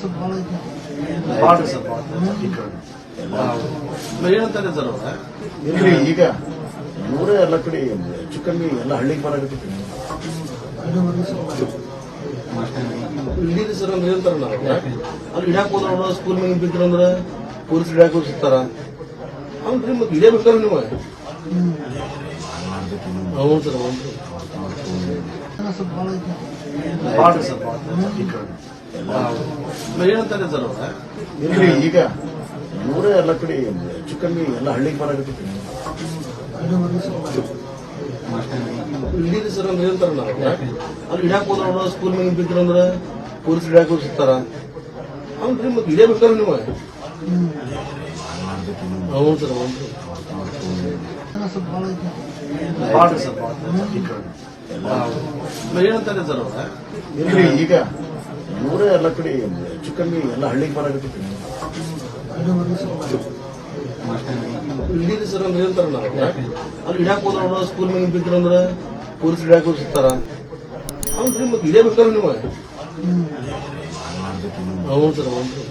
ಸ್ವಲ್ಪ ಭಾಳ ಐತಿ. ಮಾಡ್ರಿ ಸರ್ ಏನಂತಾರೆ ಸರ್ ಅವ್ರ ಇಲ್ರಿ ಈಗ ಇವರೇ ಎಲ್ಲ ಕಡೆ ಹೆಚ್ಚು ಕಮ್ಮಿ ಎಲ್ಲ ಹಳ್ಳಿಗೆ ಬರಾಕತ್ತೈತಿ. ಇಲ್ಲಿರಿ ಸರ್ ಅಂದ್ರೆ ಹೇಳ್ತಾರ ನಾವು ಅಲ್ಲಿ ಹಿಡ್ಯಾಕ್ ಹೋದ್ರ ಸ್ಕೂಲ್ ಮೇಲೆ ಬಿದ್ರಂದ್ರ ಪೊಲೀಸ್ ಹಿಡ್ಯಾಕ್ ಹೋಗ್ತಾರ ಅವ್ರಿ ಮತ್ತೆ ಇಡೇ ಬಿಡ್ತಾರ ನೀವು. ಹೌದು ಸರ್ ಹೌದು ಸ್ವಲ್ಪ ಭಾಳ ಐತಿ. ಮಾಡ್ರಿ ಸರ್ ಏನಂತಾರೆ ಸರ್ ಅವ್ರ ಇಲ್ರಿ ಈಗ ಇವರೇ ಎಲ್ಲ ಕಡೆ ಹೆಚ್ಚು ಕಮ್ಮಿ ಎಲ್ಲ ಹಳ್ಳಿಗೆ ಬರಾಕತ್ತೈತಿ. ಇಲ್ಲಿರಿ ಸರ್ ಅಂದ್ರೆ ಹೇಳ್ತಾರ ನಾವು ಅಲ್ಲಿ ಹಿಡ್ಯಾಕ್ ಹೋದ್ರ ಸ್ಕೂಲ್ ಮೇಲೆ ಬಿದ್ರಂದ್ರ ಪೊಲೀಸ್ ಹಿಡ್ಯಾಕ್ ಹೋಗ್ತಾರ ಅವ್ರಿ ಮತ್ತೆ ಇಡೇ ಬಿಡ್ತಾರ ನೀವು. ಹೌದು ಸರ್ ಹೌದು ಸ್ವಲ್ಪ ಭಾಳ ಐತಿ. ಮಾಡ್ರಿ ಸರ್ ಏನಂತಾರೆ ಸರ್ ಅವ್ರ ಇಲ್ರಿ ಈಗ ಇವರೇ ಎಲ್ಲ ಕಡೆ ಹೆಚ್ಚು ಕಮ್ಮಿ ಎಲ್ಲ ಹಳ್ಳಿಗೆ ಬರಾಕತ್ತೈತಿ. ಇಲ್ಲಿರಿ ಸರ್ ಅಂದ್ರೆ ಹೇಳ್ತಾರ ನಾವು ಅಲ್ಲಿ ಹಿಡ್ಯಾಕ್ ಹೋದ್ರ ಸ್ಕೂಲ್ ಮೇಲೆ ಬಿದ್ರಂದ್ರ ಪೊಲೀಸ್ ಹಿಡ್ಯಾಕ್ ಹೋಗ್ತಾರ ಅವ್ರಿ ಮತ್ತೆ ಇಡೇ ಬಿಡ್ತಾರ ನೀವು. ಹೌದು ಸರ್ ಹೌದು